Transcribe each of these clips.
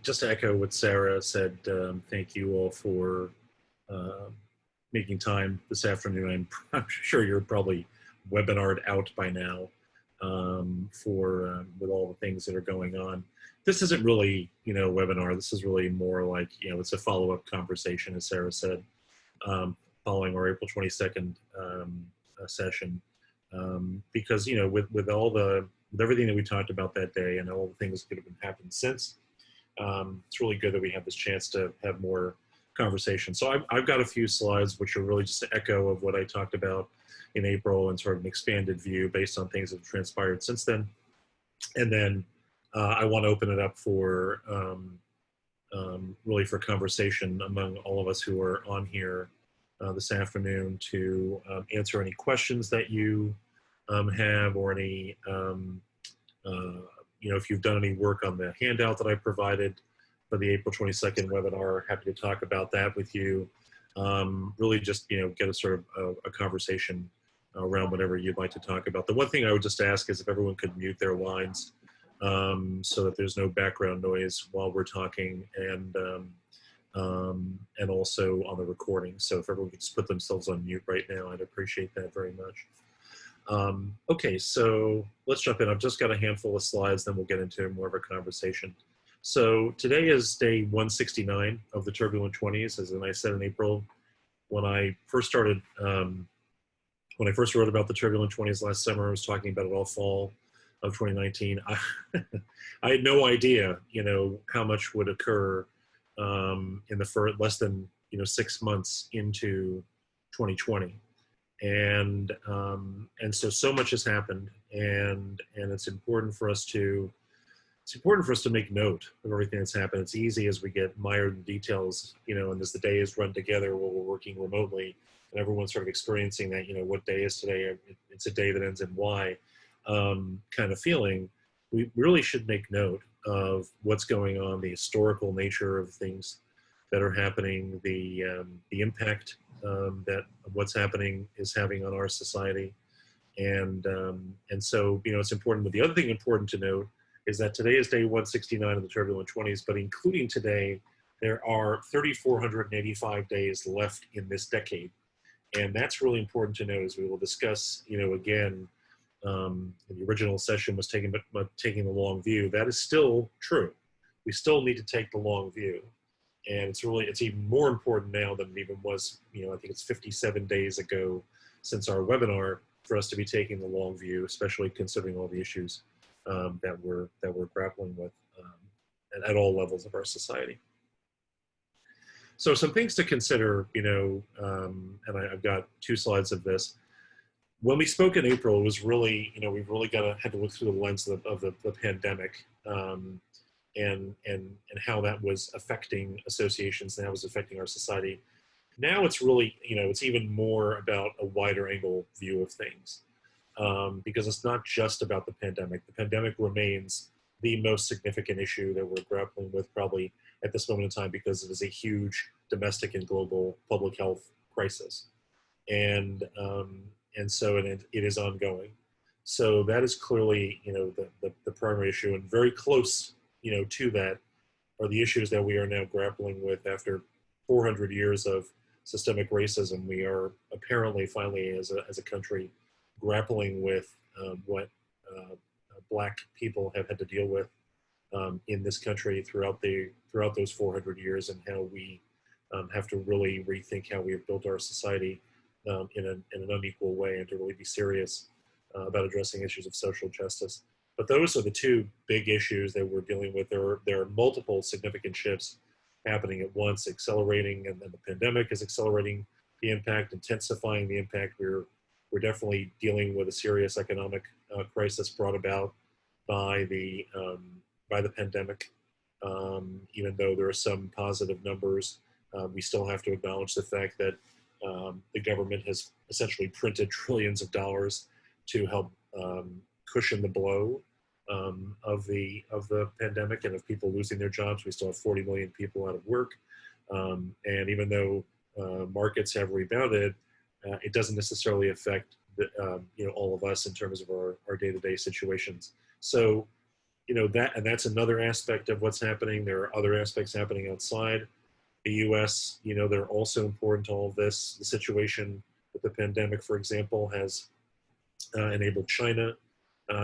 Just to echo what Sarah said, thank you all for uh, making time this afternoon. I'm sure you're probably webinared out by now for with all the things that are going on. This isn't really, a webinar. This is really more like, it's a follow-up conversation, as Sarah said, following our April 22nd session. Because, with everything that we talked about that day and all the things that have happened since, it's really good that we have this chance to have more conversation. So I've got a few slides which are really just an echo of what I talked about in April and sort of an expanded view based on things that have transpired since then. And then I want to open it up for really for conversation among all of us who are on here this afternoon to answer any questions that you have, or any if you've done any work on the handout that I provided for the April 22nd webinar, happy to talk about that with you. Really just, get a sort of a conversation around whatever you'd like to talk about. The one thing I would just ask is if everyone could mute their lines so that there's no background noise while we're talking, and also on the recording. So if everyone could just put themselves on mute right now, I'd appreciate that very much. Okay, so let's jump in. I've just got a handful of slides, then we'll get into more of a conversation. So today is day 169 of the Turbulent 20s, as I said in April. When I first started, when I first wrote about the Turbulent 20s last summer, I was talking about it all fall of 2019. I had no idea, how much would occur in the first less than 6 months into 2020. And so much has happened, and it's important for us to make note of everything that's happened. It's easy as we get mired in details, and as the days run together while we're working remotely, and everyone's sort of experiencing that, what day is today? It's a day that ends in Y, kind of feeling. We really should make note of what's going on, the historical nature of things that are happening, the impact that what's happening is having on our society, and so it's important. But the other thing important to note is that today is day 169 of the Turbulent 20s, but including today, there are 3,485 days left in this decade, and that's really important to know, as we will discuss. Again, the original session was taking the long view. That is still true. We still need to take the long view. And it's even more important now than it even was, I think it's 57 days ago since our webinar, for us to be taking the long view, especially considering all the issues that we're grappling with at all levels of our society. So some things to consider, and I've got 2 slides of this. When we spoke in April, it was really, we've really had to look through the lens of the pandemic. And how that was affecting associations and how it was affecting our society. Now it's really, it's even more about a wider angle view of things, because it's not just about the pandemic. The pandemic remains the most significant issue that we're grappling with probably at this moment in time, because it is a huge domestic and global public health crisis. And so it is ongoing. So that is clearly, the primary issue, and very close to that are the issues that we are now grappling with after 400 years of systemic racism. We are apparently finally, as a country, grappling with what Black people have had to deal with in this country throughout those 400 years, and how we have to really rethink how we have built our society in an unequal way, and to really be serious about addressing issues of social justice. But those are the 2 big issues that we're dealing with. There are multiple significant shifts happening at once, accelerating, and then the pandemic is accelerating the impact, intensifying the impact. We're definitely dealing with a serious economic crisis brought about by the pandemic. Even though there are some positive numbers, we still have to acknowledge the fact that the government has essentially printed trillions of dollars to help cushion the blow of the pandemic and of people losing their jobs. We still have 40 million people out of work, and even though markets have rebounded, it doesn't necessarily affect all of us in terms of our day-to-day situations. So and that's another aspect of what's happening. There are other aspects happening outside the U.S. They're also important to all of this. The situation with the pandemic, for example, has enabled China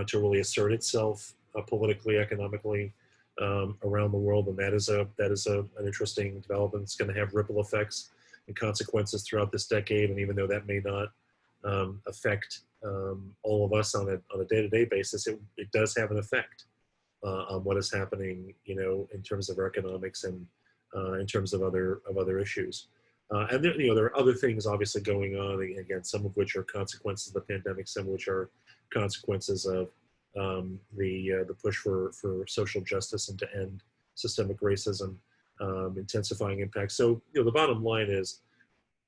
to really assert itself politically, economically around the world, and that is an interesting development. It's going to have ripple effects and consequences throughout this decade. And even though that may not affect all of us on a day-to-day basis, it does have an effect on what is happening, in terms of our economics and in terms of other issues. And there are other things obviously going on, again, some of which are consequences of the pandemic, some of which are consequences of the push for social justice and to end systemic racism, intensifying impact. So, the bottom line is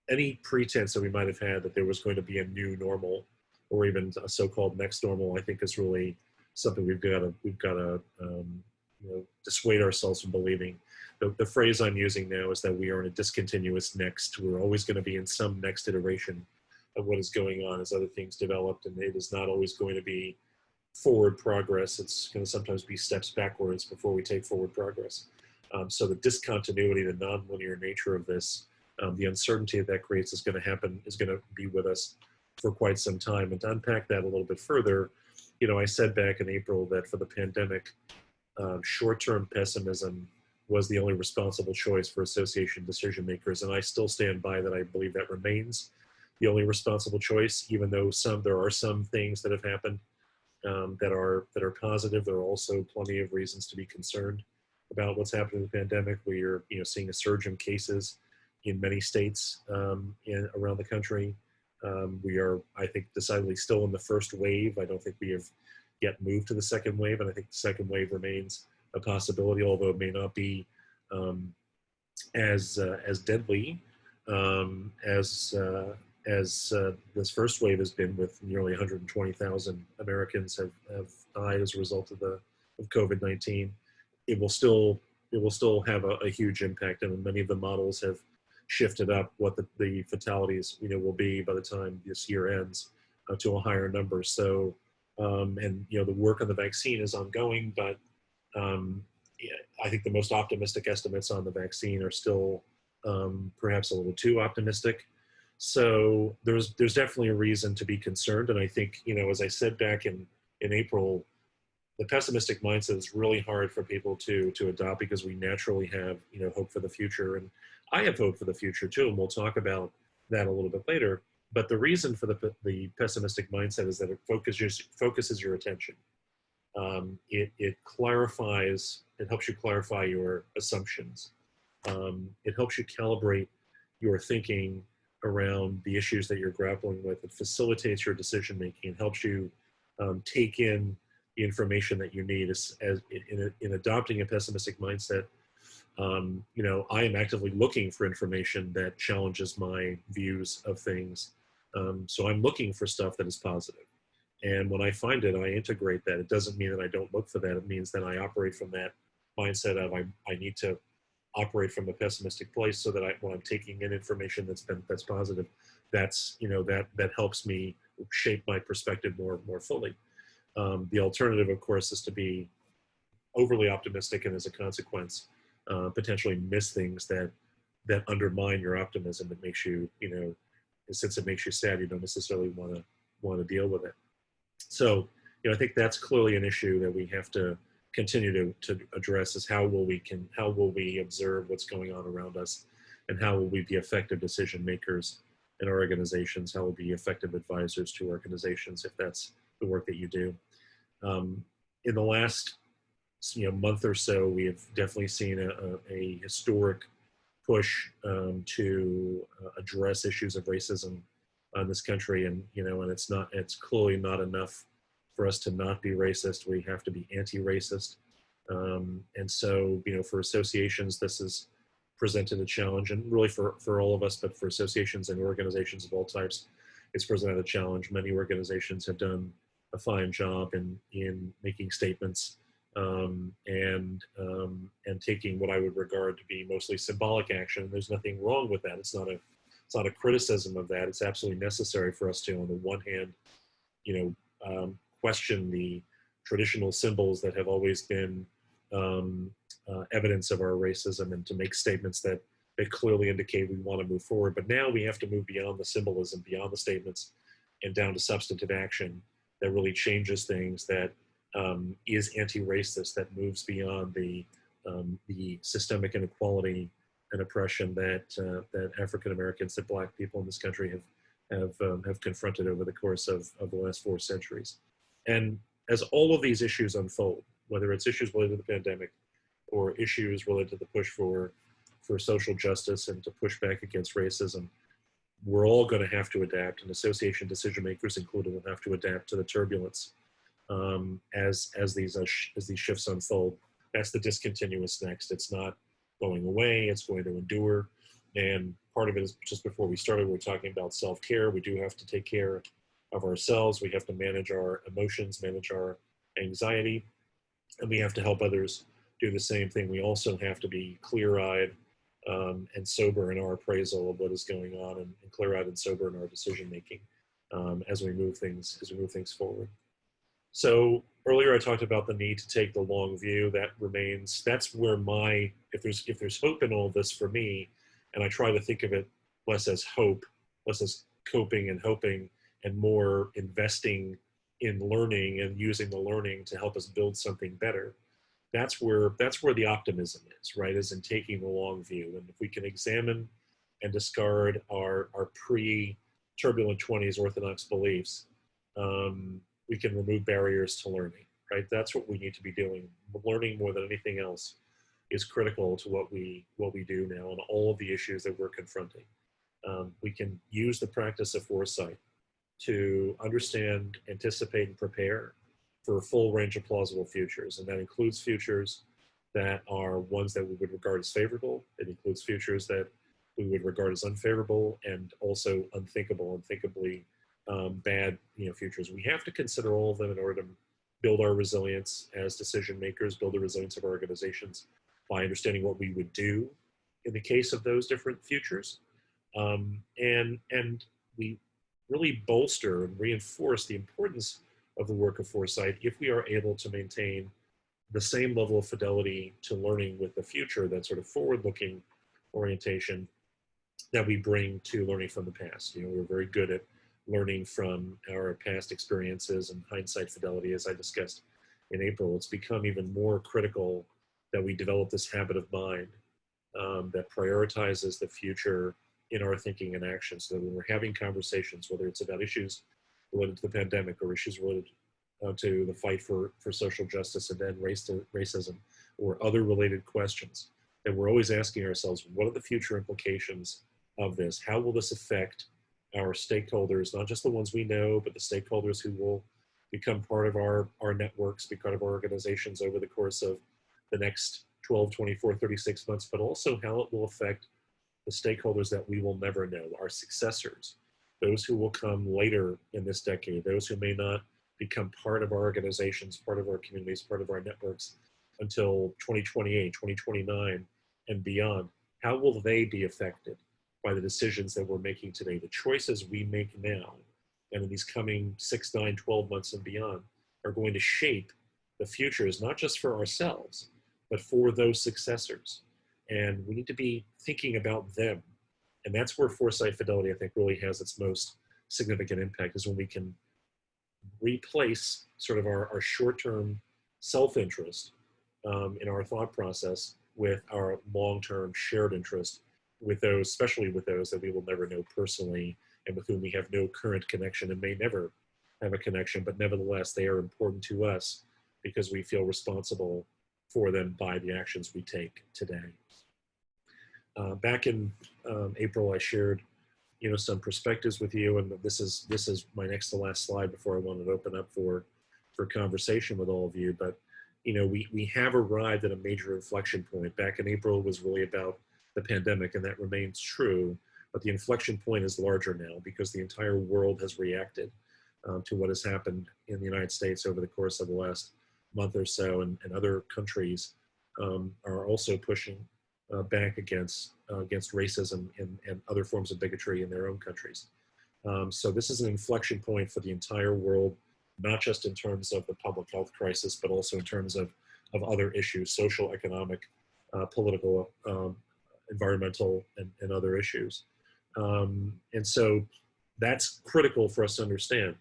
any pretense that we might have had that there was going to be a new normal or even a so-called next normal, I think is really something we've got to dissuade ourselves from believing. The phrase I'm using now is that we are in a discontinuous next. We're always going to be in some next iteration of what is going on as other things developed, and it is not always going to be forward progress. It's going to sometimes be steps backwards before we take forward progress. So the discontinuity, the nonlinear nature of this, the uncertainty that creates is going to be with us for quite some time. And to unpack that a little bit further, I said back in April that for the pandemic, short-term pessimism was the only responsible choice for association decision makers. And I still stand by that. I believe that remains the only responsible choice, even though there are some things that have happened that are positive. There are also plenty of reasons to be concerned about what's happening in the pandemic. We are seeing a surge in cases in many states around the country. We are, I think, decidedly still in the first wave. I don't think we have yet moved to the second wave, and I think the second wave remains a possibility, although it may not be as deadly as this first wave has been, with nearly 120,000 Americans have died as a result of COVID-19. It will still have a huge impact, and many of the models have shifted up what the fatalities will be by the time this year ends to a higher number. So and the work on the vaccine is ongoing, but I think the most optimistic estimates on the vaccine are still perhaps a little too optimistic. So there's definitely a reason to be concerned. And I think, as I said back in April, the pessimistic mindset is really hard for people to adopt, because we naturally have, hope for the future. And I have hope for the future too, and we'll talk about that a little bit later. But the reason for the pessimistic mindset is that it focuses your attention. It clarifies, it helps you clarify your assumptions. It helps you calibrate your thinking around the issues that you're grappling with. It facilitates your decision making. It helps you take in the information that you need. In adopting a pessimistic mindset, I am actively looking for information that challenges my views of things. So I'm looking for stuff that is positive. And when I find it, I integrate that. It doesn't mean that I don't look for that. It means that I operate from that mindset of I need to operate from a pessimistic place, so that when I'm taking in information that's positive, that helps me shape my perspective more fully. The alternative, of course, is to be overly optimistic, and as a consequence, potentially miss things that undermine your optimism. It makes you, since it makes you sad, you don't necessarily want to deal with it. So, I think that's clearly an issue that we have to continue to address, is how will we observe what's going on around us, and how will we be effective decision makers in our organizations, how will we be effective advisors to organizations, if that's the work that you do. In the last month or so, we have definitely seen a historic push to address issues of racism in this country, and it's clearly not enough for us to not be racist. We have to be anti-racist, and so for associations, this has presented a challenge, and really for all of us, but for associations and organizations of all types, it's presented a challenge. Many organizations have done a fine job in making statements and taking what I would regard to be mostly symbolic action. There's nothing wrong with that. It's not a criticism of that. It's absolutely necessary for us to, on the one hand, question the traditional symbols that have always been evidence of our racism, and to make statements that clearly indicate we want to move forward. But now we have to move beyond the symbolism, beyond the statements, and down to substantive action that really changes things, that is anti-racist, that moves beyond the systemic inequality and oppression that African Americans, that Black people in this country have confronted over the course of the last 4 centuries. And as all of these issues unfold, whether it's issues related to the pandemic or issues related to the push for social justice and to push back against racism, we're all going to have to adapt, and association decision makers included will have to adapt to the turbulence as these shifts unfold. That's the discontinuous next. It's not going away, it's going to endure. And part of it is, just before we started, we were talking about self-care. We do have to take care of ourselves. We have to manage our emotions, manage our anxiety, and we have to help others do the same thing. We also have to be clear-eyed and sober in our appraisal of what is going on, and clear-eyed and sober in our decision-making as we move things forward. So earlier I talked about the need to take the long view. That remains, that's where if there's hope in all this for me, and I try to think of it less as hope, less as coping and hoping, and more investing in learning and using the learning to help us build something better. That's where the optimism is, right? Is in taking the long view. And if we can examine and discard our pre-turbulent 20s orthodox beliefs, we can remove barriers to learning, right? That's what we need to be doing. Learning more than anything else is critical to what we do now and all of the issues that we're confronting. We can use the practice of foresight to understand, anticipate, and prepare for a full range of plausible futures. And that includes futures that are ones that we would regard as favorable. It includes futures that we would regard as unfavorable, and also unthinkably bad futures. We have to consider all of them in order to build our resilience as decision makers, build the resilience of our organizations by understanding what we would do in the case of those different futures. And we really bolster and reinforce the importance of the work of foresight if we are able to maintain the same level of fidelity to learning with the future, that sort of forward-looking orientation that we bring to learning from the past. We're very good at learning from our past experiences, and hindsight fidelity, as I discussed in April. It's become even more critical that we develop this habit of mind that prioritizes the future in our thinking and action, so that when we're having conversations, whether it's about issues related to the pandemic or issues related to the fight for social justice and end racism, or other related questions, that we're always asking ourselves, what are the future implications of this? How will this affect our stakeholders, not just the ones we know, but the stakeholders who will become part of our networks, be part of our organizations over the course of the next 12, 24, 36 months, but also how it will affect the stakeholders that we will never know, our successors, those who will come later in this decade, those who may not become part of our organizations, part of our communities, part of our networks until 2028, 2029, and beyond. How will they be affected by the decisions that we're making today? The choices we make now and in these coming 6, 9, 12 months and beyond are going to shape the futures, not just for ourselves, but for those successors. And we need to be thinking about them. And that's where Foresight Fidelity, I think, really has its most significant impact, is when we can replace sort of our short-term self-interest in our thought process with our long-term shared interest with those, especially with those that we will never know personally and with whom we have no current connection and may never have a connection, but nevertheless, they are important to us because we feel responsible for them by the actions we take today. Back in April, I shared, some perspectives with you, and this is my next to last slide before I wanted to open up for conversation with all of you. But we have arrived at a major inflection point. Back in April was really about the pandemic, and that remains true. But the inflection point is larger now because the entire world has reacted to what has happened in the United States over the course of the last month or so, and other countries are also pushing back against racism and other forms of bigotry in their own countries. So this is an inflection point for the entire world. not just in terms of the public health crisis, but also in terms of other issues, social, economic, political, environmental, and other issues. And so that's critical for us to understand.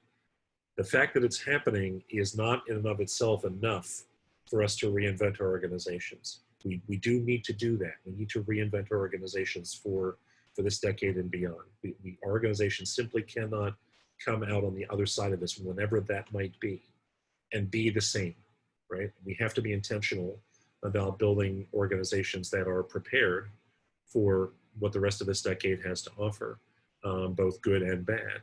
The fact that it's happening is not in and of itself enough for us to reinvent our organizations. We do need to do that. We need to reinvent our organizations for this decade and beyond. Our organizations simply cannot come out on the other side of this, whenever that might be, and be the same, right? We have to be intentional about building organizations that are prepared for what the rest of this decade has to offer, both good and bad.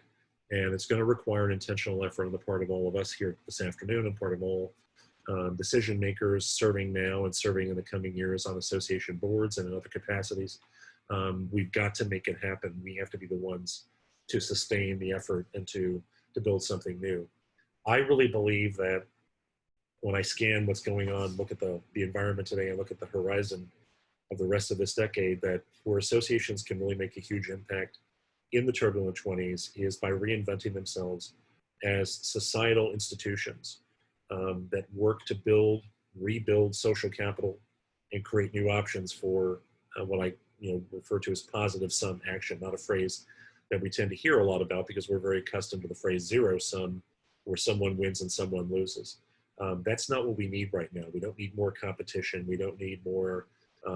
And it's going to require an intentional effort on the part of all of us here this afternoon, and part of all decision makers serving now and serving in the coming years on association boards and in other capacities. We've got to make it happen. We have to be the ones to sustain the effort and to build something new. I really believe that when I scan what's going on, look at the environment today, and look at the horizon of the rest of this decade, that where associations can really make a huge impact in the turbulent 20s is by reinventing themselves as societal institutions that work to rebuild social capital and create new options for what I refer to as positive sum action, not a phrase that we tend to hear a lot about because we're very accustomed to the phrase zero sum, where someone wins and someone loses. That's not what we need right now. We don't need more competition. We don't need more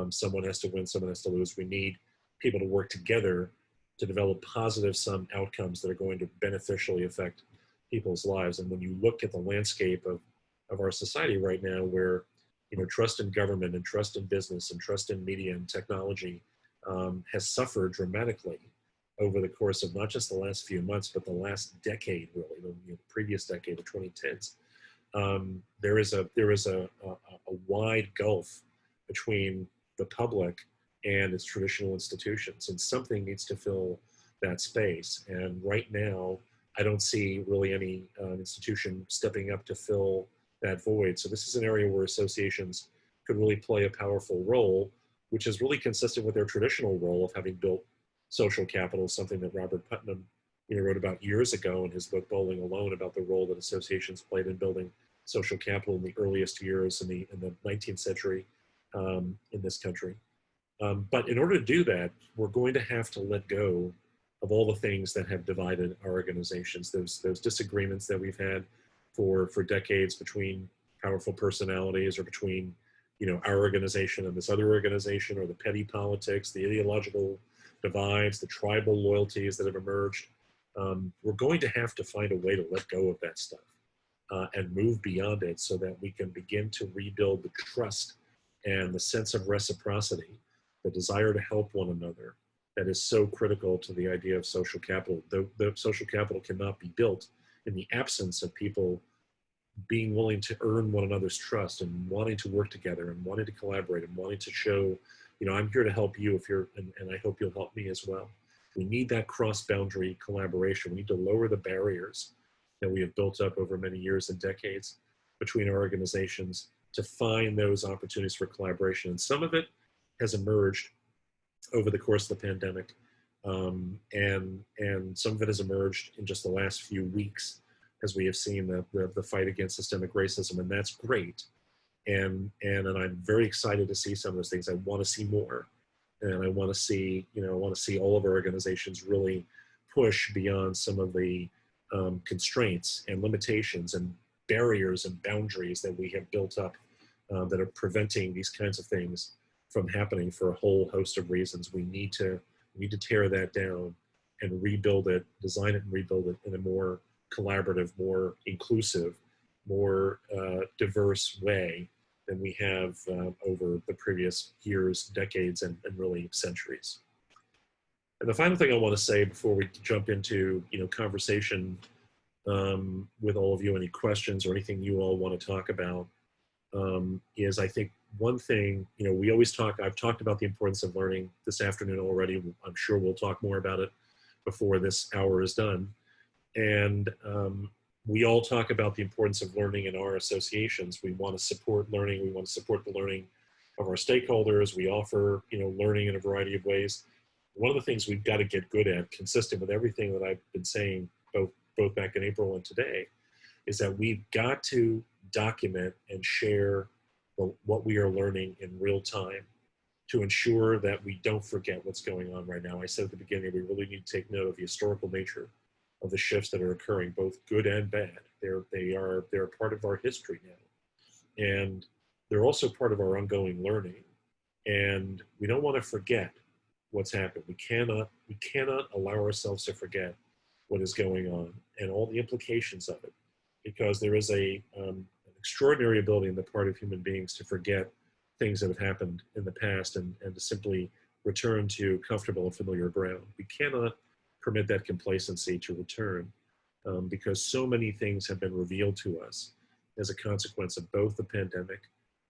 someone has to win, someone has to lose. We need people to work together to develop positive sum outcomes that are going to beneficially affect people's lives. And when you look at the landscape of our society right now, where trust in government and trust in business and trust in media and technology has suffered dramatically over the course of not just the last few months, but the last decade, really, the previous decade, the 2010s. There is a wide gulf between the public and its traditional institutions, and something needs to fill that space. And right now, I don't see really any institution stepping up to fill that void. So this is an area where associations could really play a powerful role, which is really consistent with their traditional role of having built social capital, something that Robert Putnam wrote about years ago in his book Bowling Alone, about the role that associations played in building social capital in the earliest years in the 19th century in this country. But in order to do that, we're going to have to let go of all the things that have divided our organizations. Those disagreements that we've had for decades between powerful personalities, or between our organization and this other organization, or the petty politics, the ideological divides, the tribal loyalties that have emerged. We're going to have to find a way to let go of that stuff and move beyond it, so that we can begin to rebuild the trust and the sense of reciprocity, the desire to help one another, that is so critical to the idea of social capital. The social capital cannot be built in the absence of people being willing to earn one another's trust and wanting to work together and wanting to collaborate and wanting to show, I'm here to help you if you're, and I hope you'll help me as well. We need that cross-boundary collaboration. We need to lower the barriers that we have built up over many years and decades between our organizations to find those opportunities for collaboration. And some of it has emerged over the course of the pandemic. And some of it has emerged in just the last few weeks, as we have seen the fight against systemic racism, and that's great. And I'm very excited to see some of those things. I want to see more, and I want to see all of our organizations really push beyond some of the constraints and limitations and barriers and boundaries that we have built up that are preventing these kinds of things from happening for a whole host of reasons. We need to tear that down and rebuild it, design it and rebuild it in a more collaborative, more inclusive, more diverse way than we have over the previous years, decades, and really centuries. And the final thing I want to say before we jump into conversation with all of you, any questions or anything you all want to talk about, is I think one thing, we always talk, I've talked about the importance of learning this afternoon already. I'm sure we'll talk more about it before this hour is done. And we all talk about the importance of learning in our associations. We want to support learning. We want to support the learning of our stakeholders. We offer, learning in a variety of ways. One of the things we've got to get good at, consistent with everything that I've been saying, both back in April and today, is that we've got to document and share what we are learning in real time to ensure that we don't forget what's going on right now. I said at the beginning, we really need to take note of the historical nature of the shifts that are occurring, both good and bad. They're part of our history now. And they're also part of our ongoing learning. And we don't want to forget what's happened. We cannot allow ourselves to forget what is going on and all the implications of it, because there is an extraordinary ability on the part of human beings to forget things that have happened in the past and to simply return to comfortable and familiar ground. We cannot permit that complacency to return because so many things have been revealed to us as a consequence of both the pandemic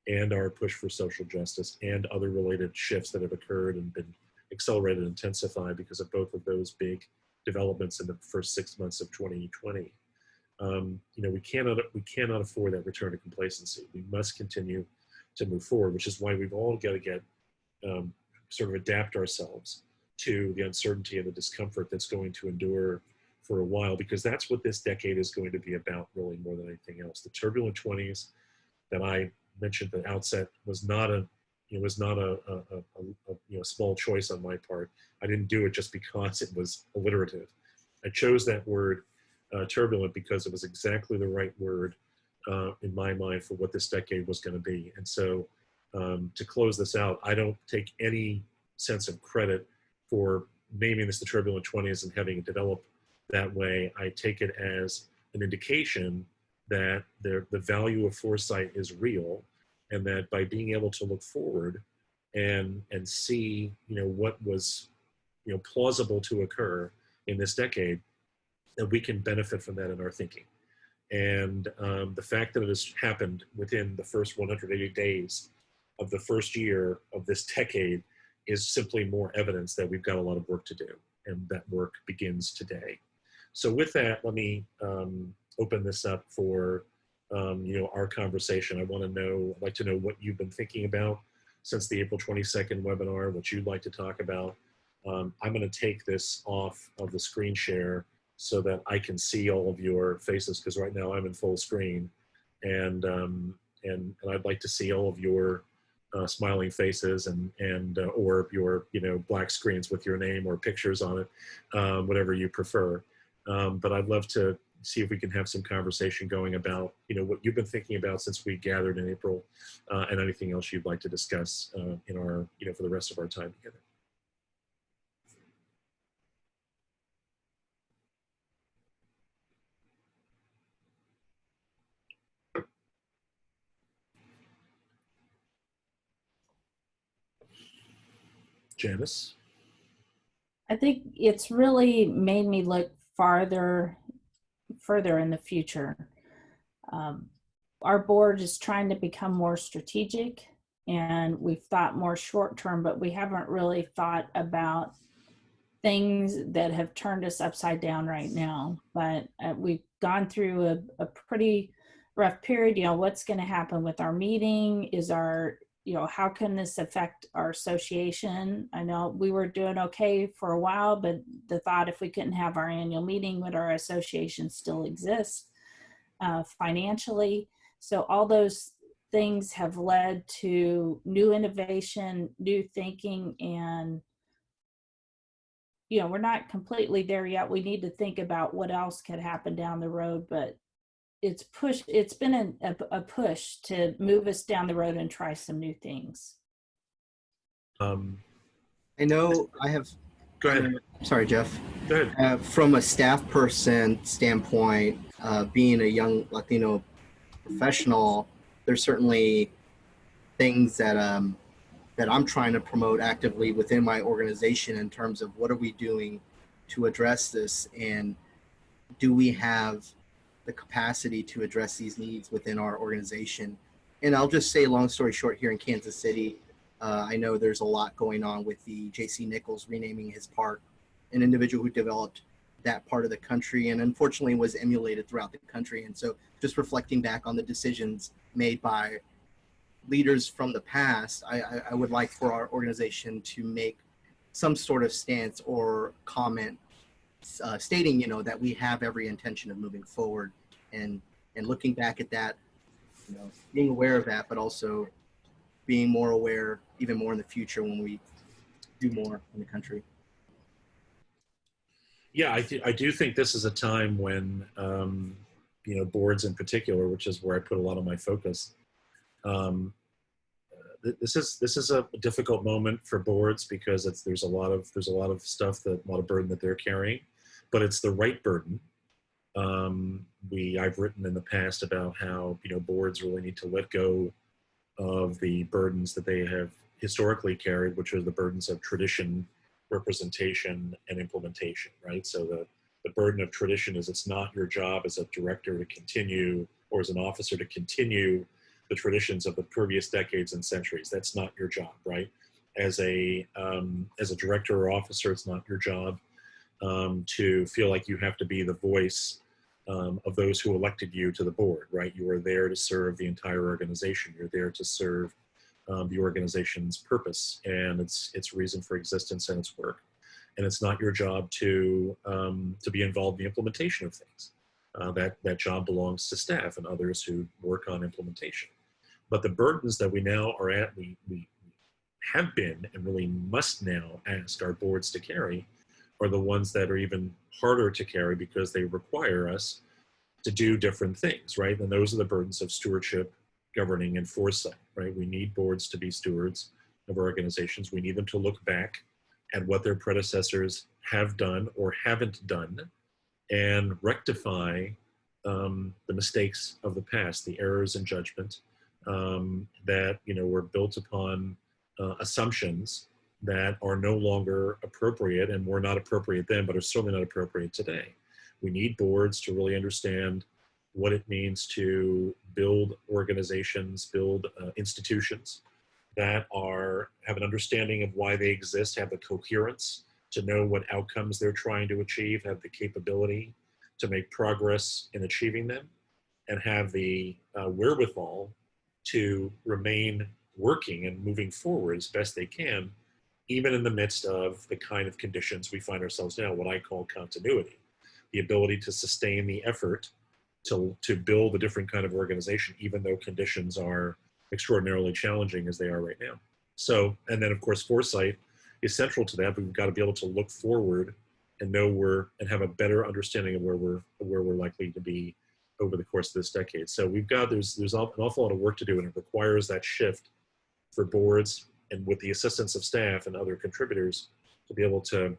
and our push for social justice and other related shifts that have occurred and been accelerated and intensified because of both of those big developments in the first 6 months of 2020. We cannot afford that return to complacency. We must continue to move forward, which is why we've all got to get sort of adapt ourselves to the uncertainty and the discomfort that's going to endure for a while, because that's what this decade is going to be about, really, more than anything else. The turbulent 20s that I mentioned at the outset was not a small choice on my part. I didn't do it just because it was alliterative. I chose that word turbulent because it was exactly the right word in my mind for what this decade was going to be. And so to close this out, I don't take any sense of credit for naming this the turbulent 20s and having it develop that way. I take it as an indication that the value of foresight is real, and that by being able to look forward and see what was plausible to occur in this decade, that we can benefit from that in our thinking. And the fact that it has happened within the first 180 days of the first year of this decade is simply more evidence that we've got a lot of work to do, and that work begins today. So with that, let me open this up for our conversation. I'd like to know what you've been thinking about since the April 22nd webinar, what you'd like to talk about. I'm going to take this off of the screen share so that I can see all of your faces, because right now I'm in full screen, and I'd like to see all of your smiling faces and or your black screens with your name or pictures on it, whatever you prefer. But I'd love to see if we can have some conversation going about what you've been thinking about since we gathered in April, and anything else you'd like to discuss in our for the rest of our time together. Janice? I think it's really made me look further in the future. Our board is trying to become more strategic, and we've thought more short term, but we haven't really thought about things that have turned us upside down right now. But we've gone through a pretty rough period. What's going to happen with our meeting? Is our how can this affect our association? I know we were doing okay for a while, but the thought, if we couldn't have our annual meeting, would our association still exist financially? So all those things have led to new innovation, new thinking, and we're not completely there yet. We need to think about what else could happen down the road, but it's been a push to move us down the road and try some new things. I know I have. Go ahead. Sorry, Jeff. Go ahead. From a staff person standpoint, being a young Latino professional, there's certainly things that I'm trying to promote actively within my organization in terms of what are we doing to address this, and do we have the capacity to address these needs within our organization. And I'll just say, long story short, here in Kansas City, I know there's a lot going on with the J.C. Nichols renaming his park, an individual who developed that part of the country and unfortunately was emulated throughout the country. And so just reflecting back on the decisions made by leaders from the past, I would like for our organization to make some sort of stance or comment stating, that we have every intention of moving forward and and looking back at that, being aware of that, but also being more aware, even more in the future when we do more in the country. Yeah, I do think this is a time when, boards in particular, which is where I put a lot of my focus, this is a difficult moment for boards because there's a lot of stuff, a lot of burden that they're carrying, but it's the right burden. I've written in the past about how boards really need to let go of the burdens that they have historically carried, which are the burdens of tradition, representation, and implementation. Right. So the burden of tradition is it's not your job as a director to continue, or as an officer to continue, the traditions of the previous decades and centuries. That's not your job, right? As a director or officer, it's not your job to feel like you have to be the voice of those who elected you to the board, right? You are there to serve the entire organization. You're there to serve the organization's purpose and its reason for existence and its work. And it's not your job to be involved in the implementation of things. That job belongs to staff and others who work on implementation. But the burdens that we now are at, we have been and really must now ask our boards to carry, are the ones that are even harder to carry because they require us to do different things, right? And those are the burdens of stewardship, governing, and foresight, right? We need boards to be stewards of our organizations. We need them to look back at what their predecessors have done or haven't done and rectify the mistakes of the past, the errors in judgment that were built upon assumptions that are no longer appropriate and were not appropriate then, but are certainly not appropriate today. We need boards to really understand what it means to build organizations, build institutions that have an understanding of why they exist, have the coherence to know what outcomes they're trying to achieve, have the capability to make progress in achieving them, and have the wherewithal to remain working and moving forward as best they can, even in the midst of the kind of conditions we find ourselves now, what I call continuity, the ability to sustain the effort to build a different kind of organization, even though conditions are extraordinarily challenging as they are right now. So, and then of course, foresight is central to that, but we've got to be able to look forward and know and have a better understanding of where we're likely to be over the course of this decade. So there's an awful lot of work to do, and it requires that shift for boards and with the assistance of staff and other contributors to be able to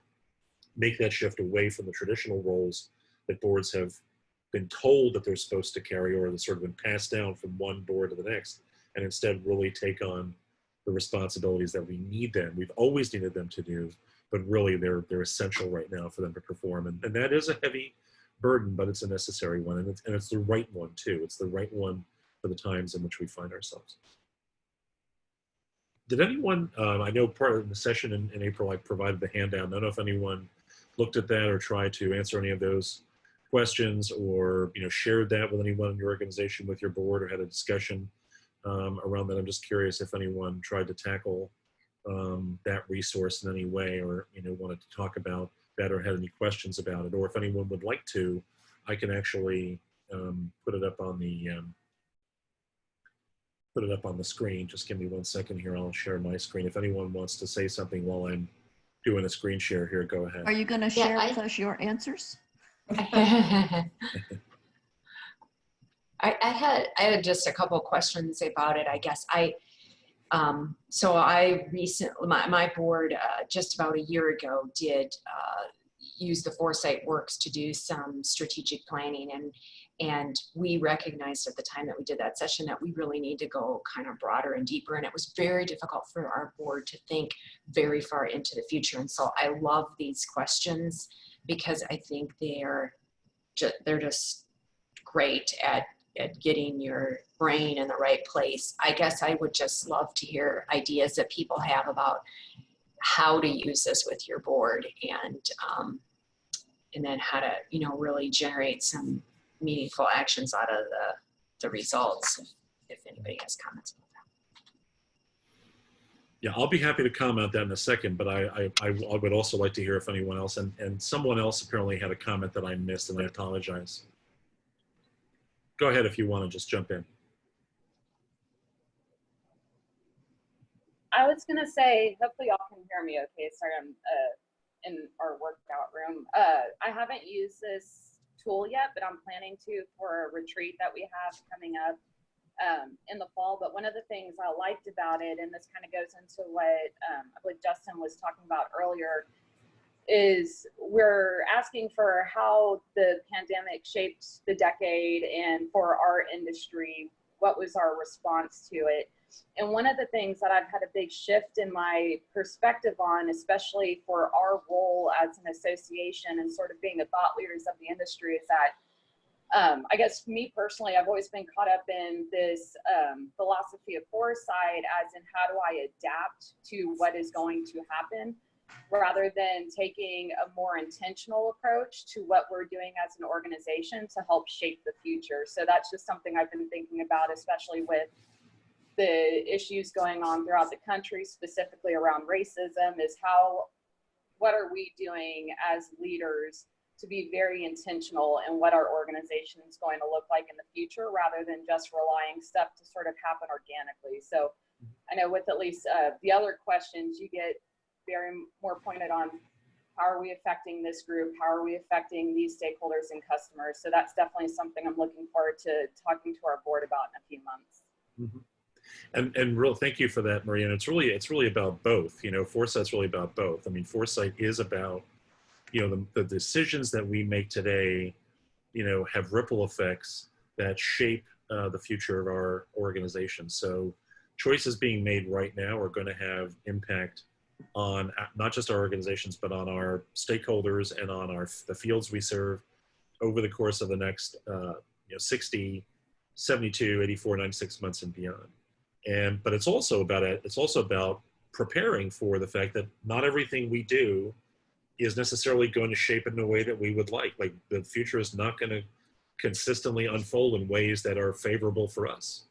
make that shift away from the traditional roles that boards have been told that they're supposed to carry, or that's sort of been passed down from one board to the next, and instead really take on the responsibilities that we need them. We've always needed them to do, but really they're essential right now for them to perform. And that is a heavy burden, but it's a necessary one, and it's the right one too. It's the right one for the times in which we find ourselves. Did anyone, I know part of the session in April, I provided the handout. I don't know if anyone looked at that or tried to answer any of those questions, or shared that with anyone in your organization, with your board, or had a discussion around that. I'm just curious if anyone tried to tackle that resource in any way, or wanted to talk about that, or had any questions about it, or if anyone would like to, I can actually put it up on the screen. Just give me 1 second here. I'll share my screen. If anyone wants to say something while I'm doing a screen share here, go ahead. Are you going to share with us your answers? I had just a couple of questions about it, I guess. So I recently, my board just about a year ago did use the Foresight Works to do some strategic planning, and we recognized at the time that we did that session that we really need to go kind of broader and deeper, and it was very difficult for our board to think very far into the future. And so I love these questions because I think they're just great at getting your brain in the right place. I guess I would just love to hear ideas that people have about how to use this with your board, and then how to, really generate some meaningful actions out of the results, if anybody has comments about that. Yeah, I'll be happy to comment on that in a second, but I would also like to hear if anyone else, and someone else apparently had a comment that I missed, and I apologize. go ahead if you want to just jump in. I was gonna say, hopefully y'all can hear me okay. Sorry, I'm in our workout room. I haven't used this tool yet, but I'm planning to for a retreat that we have coming up in the fall. But one of the things I liked about it, and this kind of goes into what I believe Justin was talking about earlier, is we're asking for how the pandemic shaped the decade, and for our industry, what was our response to it. And one of the things that I've had a big shift in my perspective on, especially for our role as an association and sort of being the thought leaders of the industry, is that I guess for me personally, I've always been caught up in this philosophy of foresight, as in how do I adapt to what is going to happen, rather than taking a more intentional approach to what we're doing as an organization to help shape the future. So that's just something I've been thinking about, especially with the issues going on throughout the country, specifically around racism, is what are we doing as leaders to be very intentional in what our organization is going to look like in the future, rather than just relying stuff to sort of happen organically. So I know with at least the other questions, you get very more pointed on how are we affecting this group, how are we affecting these stakeholders and customers. So that's definitely something I'm looking forward to talking to our board about in a few months. Mm-hmm. And real thank you for that, Maria. And it's really about both. You know, Foresight's really about both. I mean, Foresight is about, you know, the decisions that we make today, you know, have ripple effects that shape the future of our organization. So choices being made right now are going to have impact on not just our organizations, but on our stakeholders and on the fields we serve over the course of the next 60, 72, 84, 96 months and beyond. But it's also about preparing for the fact that not everything we do is necessarily going to shape it in a way that we would like. Like, the future is not going to consistently unfold in ways that are favorable for us.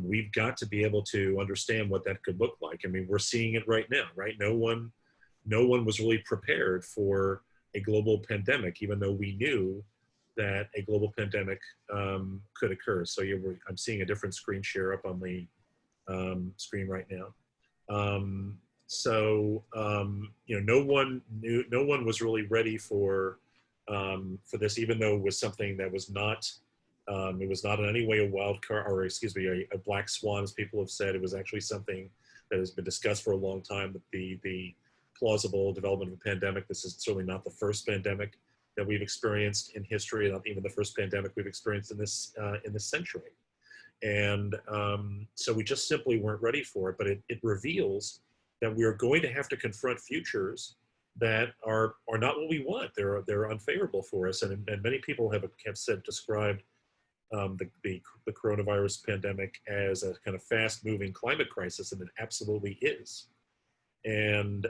We've got to be able to understand what that could look like. I mean, we're seeing it right now, right? No one was really prepared for a global pandemic, even though we knew that a global pandemic could occur. So I'm seeing a different screen share up on the screen right now. No one was really ready for this, even though it was something that was not, it was not in any way a wild card, or excuse me, a black swan, as people have said. It was actually something that has been discussed for a long time, that the plausible development of a pandemic. This is certainly not the first pandemic that we've experienced in history, not even the first pandemic we've experienced in this century. And so we just simply weren't ready for it. But it reveals that we are going to have to confront futures that are not what we want. They're unfavorable for us. And many people have described the coronavirus pandemic as a kind of fast-moving climate crisis, and it absolutely is. And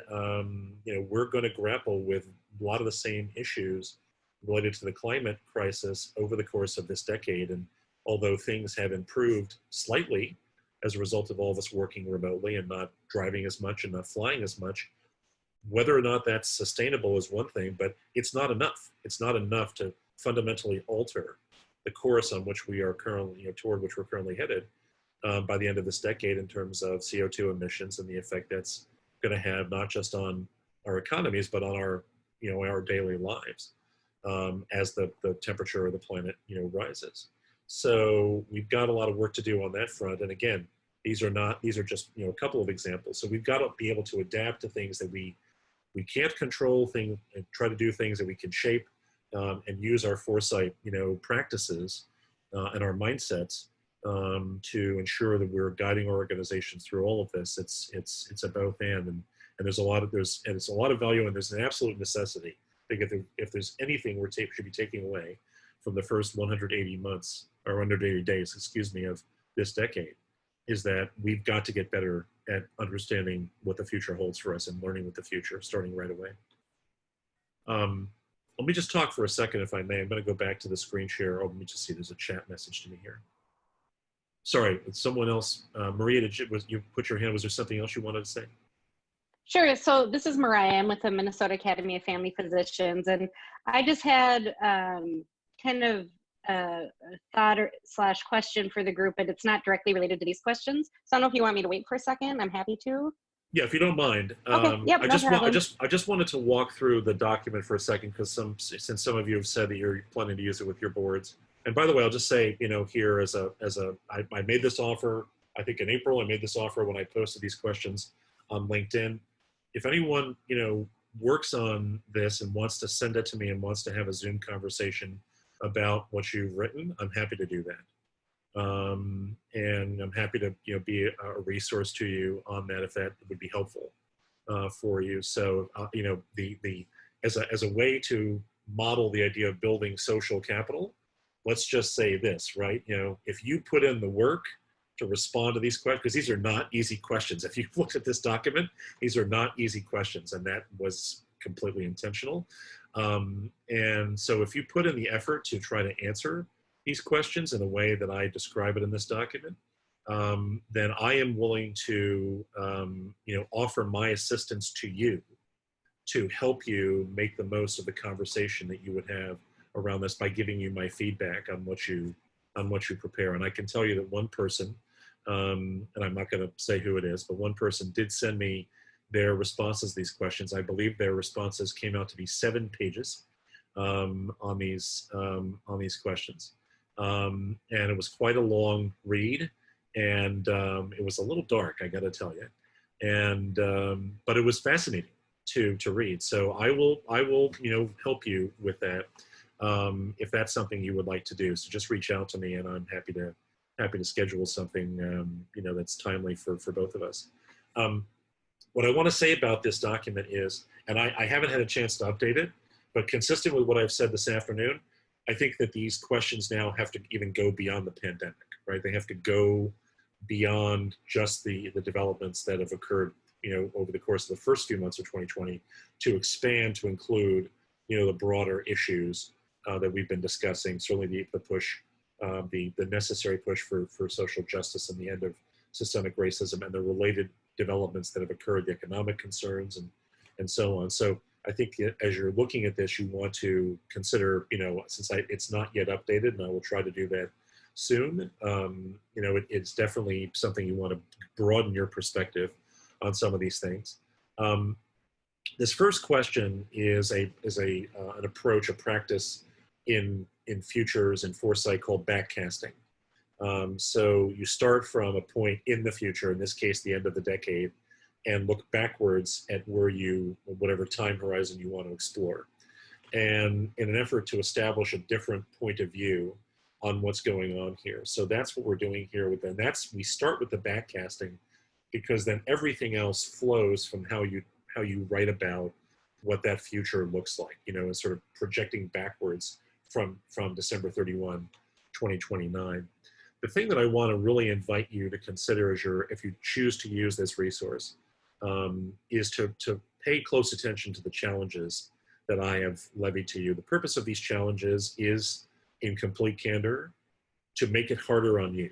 we're going to grapple with a lot of the same issues related to the climate crisis over the course of this decade. And although things have improved slightly as a result of all of us working remotely and not driving as much and not flying as much, whether or not that's sustainable is one thing, but it's not enough. It's not enough to fundamentally alter the course on which we are currently, toward which we're currently headed by the end of this decade, in terms of CO2 emissions and the effect that's going to have not just on our economies, but on our, our daily lives as the temperature of the planet, rises. So we've got a lot of work to do on that front. And again, these are just, a couple of examples. So we've got to be able to adapt to things that we can't control, and try to do things that we can shape, and use our foresight, practices and our mindsets to ensure that we're guiding our organizations through all of this. It's a both and there's a lot of value, and there's an absolute necessity. I think if there's anything we should be taking away from the first 180 months or 180 days, of this decade, is that we've got to get better at understanding what the future holds for us and learning with the future, starting right away. Let me just talk for a second, if I may. I'm going to go back to the screen share. Oh, let me just see. There's a chat message to me here. Sorry, it's someone else. Maria, you put your hand? Was there something else you wanted to say? Sure. So this is Mariah. I'm with the Minnesota Academy of Family Physicians, and I just had kind of thought or slash question for the group, but it's not directly related to these questions. So I don't know if you want me to wait for a second. I'm happy to. Yeah, if you don't mind. Okay. Yep. No problem. I just wanted to walk through the document for a second because since some of you have said that you're planning to use it with your boards. And by the way, I'll just say, here I made this offer. I think in April I made this offer when I posted these questions on LinkedIn. If anyone works on this and wants to send it to me and wants to have a Zoom conversation about what you've written, I'm happy to do that. And I'm happy to be a resource to you on that if that would be helpful for you. So as a way to model the idea of building social capital, let's just say this, right? If you put in the work to respond to these questions, because these are not easy questions. If you've looked at this document, these are not easy questions, and that was completely intentional. And so if you put in the effort to try to answer these questions in a way that I describe it in this document, then I am willing to, offer my assistance to you to help you make the most of the conversation that you would have around this by giving you my feedback on what you prepare. And I can tell you that one person, and I'm not going to say who it is, but one person did send me their responses to these questions. I believe their responses came out to be 7 pages on these questions. And it was quite a long read, and it was a little dark, I got to tell you. And but it was fascinating to read. So I will help you with that if that's something you would like to do. So just reach out to me, and I'm happy to schedule something that's timely for both of us. What I want to say about this document is, and I haven't had a chance to update it, but consistent with what I've said this afternoon, I think that these questions now have to even go beyond the pandemic, right? They have to go beyond just the developments that have occurred, over the course of the first few months of 2020, to expand to include, the broader issues that we've been discussing. Certainly the push, the necessary push for social justice and the end of systemic racism and the related developments that have occurred, the economic concerns and so on. So I think as you're looking at this, you want to consider, since it's not yet updated, and I will try to do that soon, it's definitely something you want to broaden your perspective on some of these things. This first question is an approach, a practice in futures and foresight called backcasting. So you start from a point in the future, in this case, the end of the decade, and look backwards at whatever time horizon you want to explore. And in an effort to establish a different point of view on what's going on here. So that's what we're doing here with them. We start with the backcasting, because then everything else flows from how you write about what that future looks like, and sort of projecting backwards from December 31, 2029. The thing that I want to really invite you to consider if you choose to use this resource, is to pay close attention to the challenges that I have levied to you. The purpose of these challenges is, in complete candor, to make it harder on you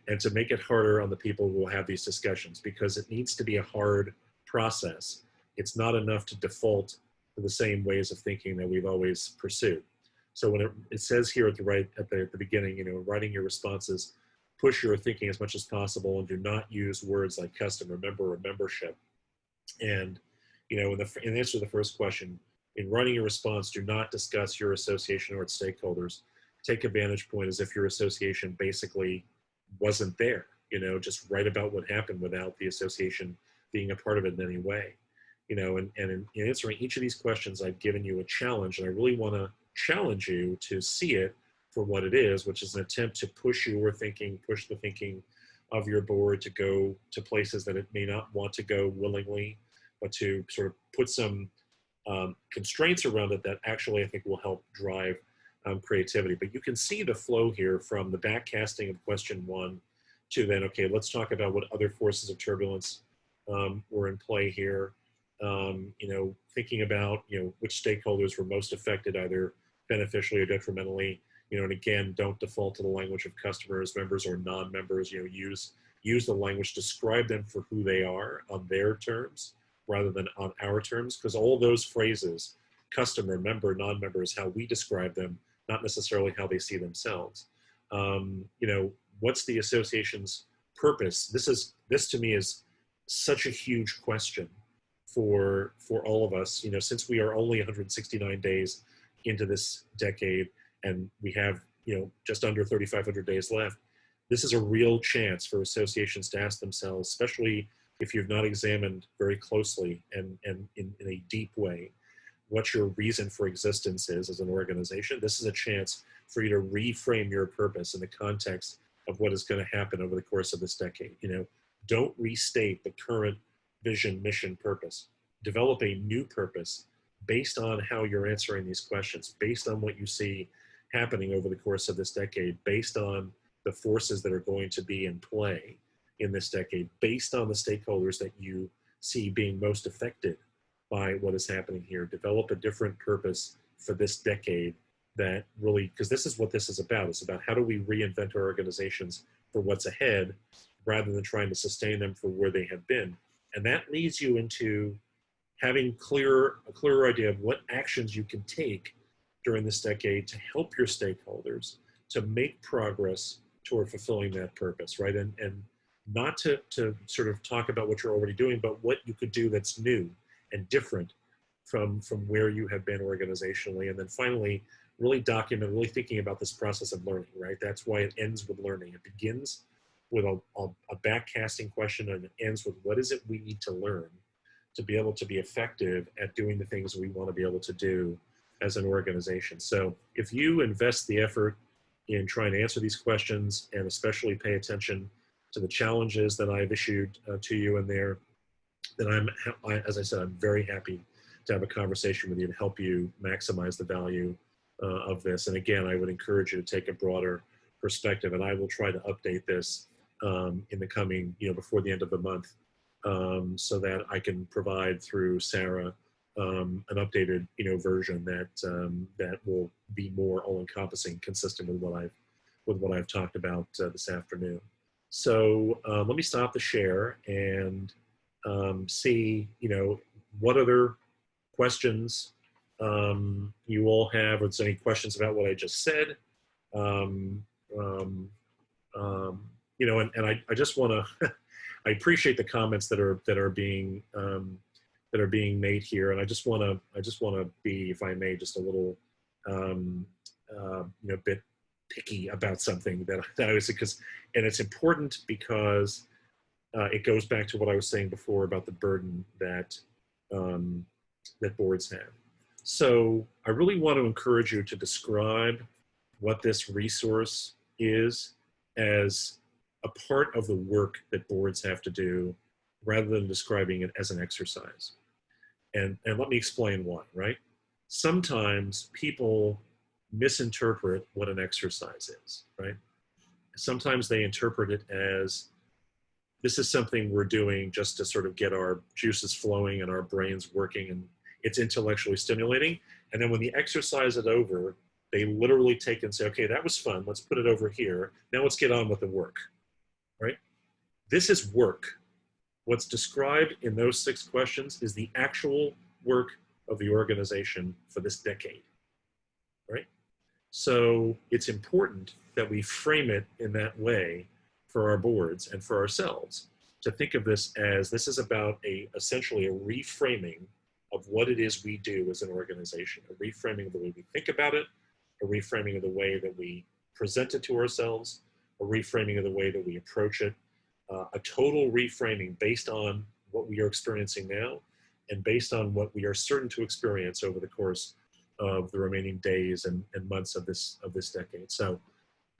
and to make it harder on the people who will have these discussions, because it needs to be a hard process. It's not enough to default to the same ways of thinking that we've always pursued. So when it says here at the beginning, writing your responses, push your thinking as much as possible, and do not use words like customer, member, or membership. And in answer to the first question, in writing your response, do not discuss your association or its stakeholders. Take a vantage point as if your association basically wasn't there. Just write about what happened without the association being a part of it in any way. And in answering each of these questions, I've given you a challenge, and I really want to challenge you to see it for what it is, which is an attempt to push your thinking, push the thinking of your board to go to places that it may not want to go willingly, but to sort of put some constraints around it that actually I think will help drive creativity. But you can see the flow here from the backcasting of question 1 to then, okay, let's talk about what other forces of turbulence were in play here. Thinking about, which stakeholders were most affected, either beneficially or detrimentally, and again, don't default to the language of customers, members, or non-members. Use the language, describe them for who they are on their terms rather than on our terms, because all those phrases, customer, member, non-member, is how we describe them not necessarily how they see themselves. You know, what's the association's purpose? This to me is such a huge question for all of us. You know, since we are only 169 days into this decade, and we have, you know, just under 3,500 days left, this is a real chance for associations to ask themselves, especially if you've not examined very closely and in a deep way what your reason for existence is as an organization. This is a chance for you to reframe your purpose in the context of what is going to happen over the course of this decade. You know, don't restate the current vision, mission, purpose. Develop a new purpose based on how you're answering these questions, based on what you see happening over the course of this decade, based on the forces that are going to be in play in this decade, based on the stakeholders that you see being most affected by what is happening here. Develop a different purpose for this decade that really, because this is what this is about. It's about how do we reinvent our organizations for what's ahead rather than trying to sustain them for where they have been. And that leads you into having a clearer idea of what actions you can take during this decade to help your stakeholders to make progress toward fulfilling that purpose, right? And not to sort of talk about what you're already doing, but what you could do that's new and different from where you have been organizationally. And then finally, really document, really thinking about this process of learning, right? That's why it ends with learning. It begins with a backcasting question and it ends with what is it we need to learn to be able to be effective at doing the things we want to be able to do as an organization. So if you invest the effort in trying to answer these questions and especially pay attention to the challenges that I've issued to you in there, then as I said, I'm very happy to have a conversation with you to help you maximize the value of this. And again, I would encourage you to take a broader perspective, and I will try to update this in the coming, you know, before the end of the month, so that I can provide through Sarah an updated, you know, version that will be more all-encompassing, consistent with what I've talked about this afternoon. So let me stop the share and see, you know, what other questions you all have, or if there's any questions about what I just said. You know, and I just want to, I appreciate the comments that are being made here, and I just want to be, if I may, just a little you know, bit picky about something that I was, because, and it's important because it goes back to what I was saying before about the burden that that boards have. So I really want to encourage you to describe what this resource is as a part of the work that boards have to do, rather than describing it as an exercise. And let me explain why, right? Sometimes people misinterpret what an exercise is, right? Sometimes they interpret it as, this is something we're doing just to sort of get our juices flowing and our brains working, and it's intellectually stimulating. And then when the exercise is over, they literally take and say, okay, that was fun, let's put it over here. Now let's get on with the work, right? This is work. What's described in those 6 questions is the actual work of the organization for this decade, right? So it's important that we frame it in that way for our boards and for ourselves, to think of this as, this is about essentially a reframing of what it is we do as an organization, a reframing of the way we think about it, a reframing of the way that we present it to ourselves, a reframing of the way that we approach it, a total reframing based on what we are experiencing now and based on what we are certain to experience over the course of the remaining days and months of this decade. So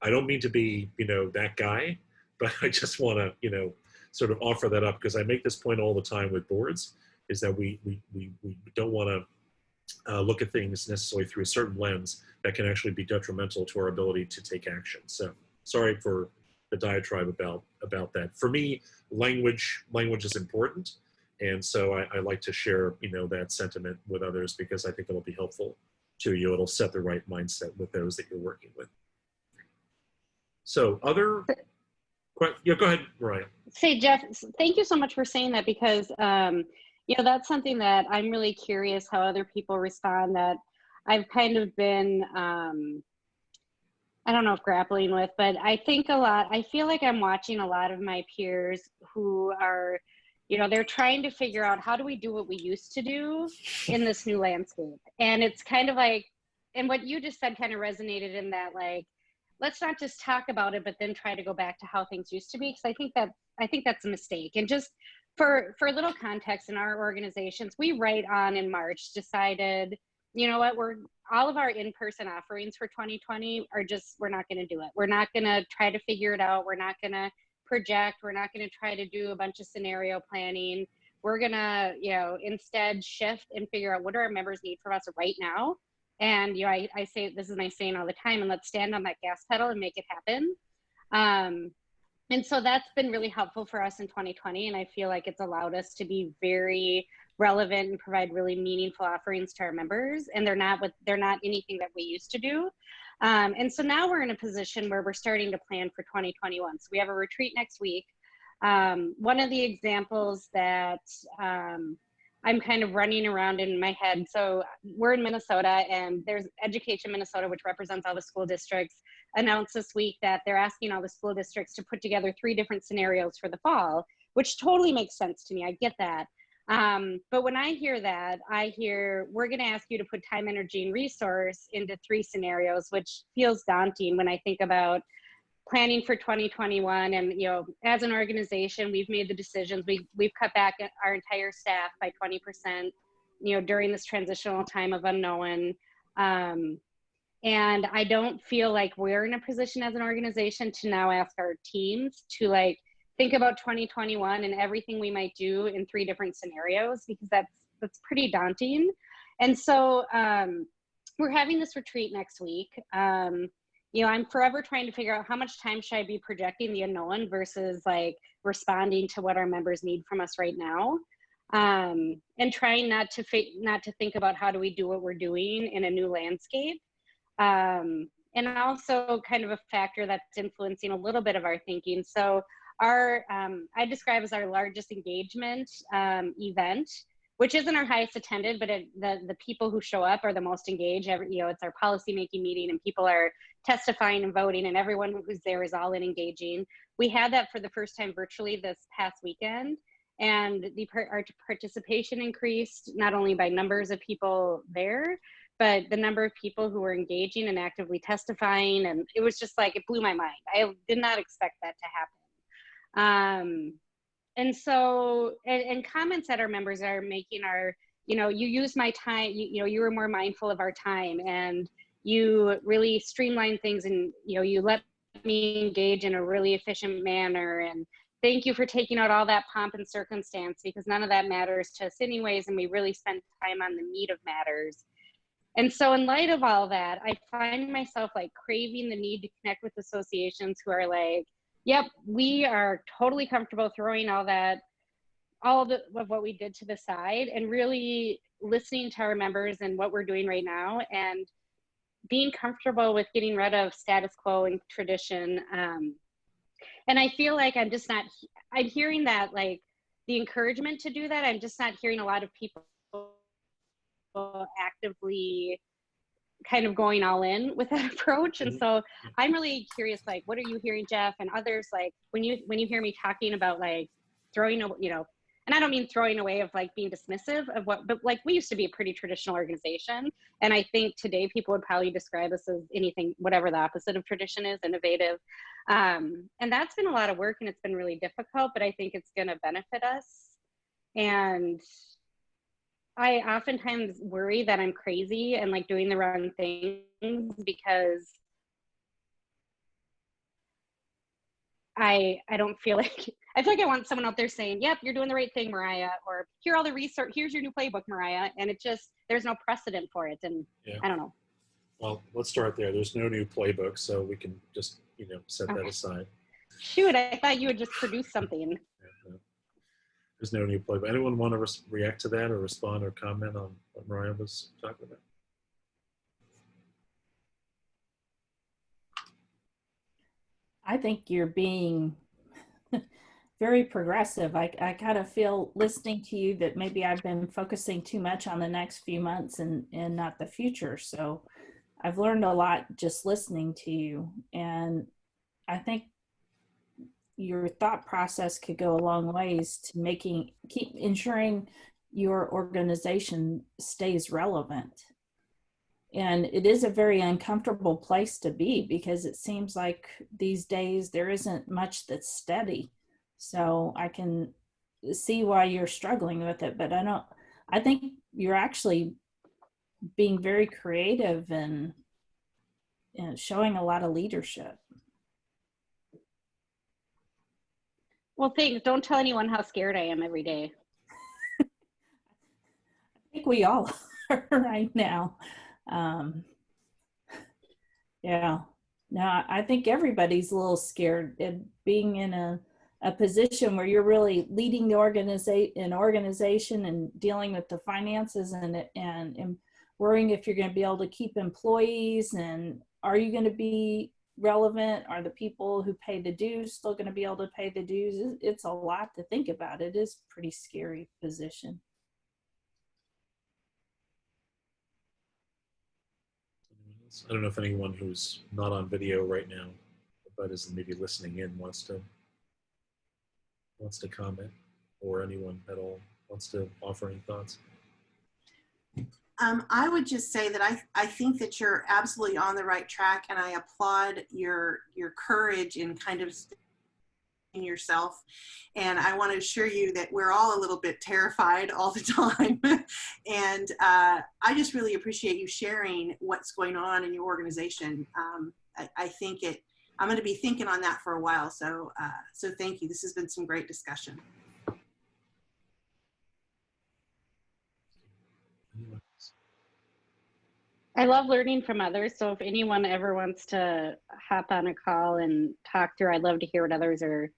I don't mean to be, you know, that guy, but I just want to, you know, sort of offer that up, because I make this point all the time with boards, is that we don't want to look at things necessarily through a certain lens that can actually be detrimental to our ability to take action. So sorry for the diatribe about that. For me, language is important, and so I like to share, you know, that sentiment with others, because I think it'll be helpful to you. It'll set the right mindset with those that you're working with. So yeah, go ahead, Mariah. Say, Jeff, thank you so much for saying that, because you know, that's something that I'm really curious how other people respond, that I've kind of been I don't know if grappling with, but I think a lot, I feel like I'm watching a lot of my peers who are, you know, they're trying to figure out how do we do what we used to do in this new landscape. And it's kind of like, and what you just said kind of resonated in that, like, let's not just talk about it, but then try to go back to how things used to be. Cause I think that's a mistake. And just for a little context in our organizations, we right on in March decided, you know what, all of our in-person offerings for 2020 are just, we're not going to do it. We're not going to try to figure it out. We're not going to project. We're not going to try to do a bunch of scenario planning. We're going to, you know, instead shift and figure out what do our members need from us right now. And, you know, I say, this is my saying all the time, and let's stand on that gas pedal and make it happen. And so that's been really helpful for us in 2020. And I feel like it's allowed us to be very relevant and provide really meaningful offerings to our members. And they're not anything that we used to do. And so now we're in a position where we're starting to plan for 2021. So we have a retreat next week. One of the examples that I'm kind of running around in my head. So we're in Minnesota, and there's Education Minnesota, which represents all the school districts, announced this week that they're asking all the school districts to put together 3 different scenarios for the fall, which totally makes sense to me. I get that. But when I hear that, I hear we're going to ask you to put time, energy, and resource into 3 scenarios, which feels daunting when I think about planning for 2021. And, you know, as an organization, we've made the decisions. We've cut back our entire staff by 20%, you know, during this transitional time of unknown. And I don't feel like we're in a position as an organization to now ask our teams to, like, think about 2021 and everything we might do in 3 different scenarios, because that's pretty daunting. And so we're having this retreat next week. You know, I'm forever trying to figure out how much time should I be projecting the unknown versus, like, responding to what our members need from us right now, and trying not to think about how do we do what we're doing in a new landscape. And also kind of a factor that's influencing a little bit of our thinking. So I describe as our largest engagement event, which isn't our highest attended, but the people who show up are the most engaged. You know, it's our policymaking meeting, and people are testifying and voting, and everyone who's there is all in engaging. We had that for the first time virtually this past weekend, and our participation increased not only by numbers of people there, but the number of people who were engaging and actively testifying. And it was just like, it blew my mind. I did not expect that to happen. And so, and comments that our members are making are, you know, you use my time, you know, you were more mindful of our time, and you really streamline things, and, you know, you let me engage in a really efficient manner. And thank you for taking out all that pomp and circumstance, because none of that matters to us anyways. And we really spent time on the meat of matters. And so in light of all that, I find myself, like, craving the need to connect with associations who are like, yep, we are totally comfortable throwing all of what we did to the side, and really listening to our members and what we're doing right now, and being comfortable with getting rid of status quo and tradition. And I feel like I'm hearing that, like, the encouragement to do that. I'm just not hearing a lot of people actively kind of going all in with that approach. And so I'm really curious, like, what are you hearing, Jeff, and others? Like, when you hear me talking about, like, throwing, you know, and I don't mean throwing away of, like, being dismissive of but, like, we used to be a pretty traditional organization. And I think today people would probably describe us as anything, whatever the opposite of tradition is, innovative. And that's been a lot of work, and it's been really difficult, but I think it's going to benefit us. And I oftentimes worry that I'm crazy and, like, doing the wrong things, because I don't feel like, I feel like I want someone out there saying, yep, you're doing the right thing, Mariah, or here are all the research, here's your new playbook, Mariah. And it just, there's no precedent for it. And yeah. I don't know. Well, let's start there. There's no new playbook, so we can just, you know, set that aside. Shoot, I thought you would just produce something. Yeah. There's no new playbook. Anyone want to react to that or respond or comment on what Mariah was talking about? I think you're being very progressive. I kind of feel, listening to you, that maybe I've been focusing too much on the next few months and not the future. So I've learned a lot just listening to you, and I think your thought process could go a long ways to keep ensuring your organization stays relevant. And it is a very uncomfortable place to be, because it seems like these days there isn't much that's steady. So I can see why you're struggling with it, but I think you're actually being very creative and showing a lot of leadership. Well, thanks. Don't tell anyone how scared I am every day. I think we all are right now. Yeah. No, I think everybody's a little scared at being in a position where you're really leading the organization and dealing with the finances and worrying if you're going to be able to keep employees, and are you going to be relevant? Are the people who pay the dues still going to be able to pay the dues? It's a lot to think about. It is a pretty scary position. I don't know if anyone who's not on video right now, but is maybe listening in, wants to comment, or anyone at all wants to offer any thoughts. I would just say that I think that you're absolutely on the right track, and I applaud your courage in kind of in yourself. And I want to assure you that we're all a little bit terrified all the time. And I just really appreciate you sharing what's going on in your organization. I think I'm going to be thinking on that for a while. So thank you. This has been some great discussion. I love learning from others. So if anyone ever wants to hop on a call and talk through, I'd love to hear what others are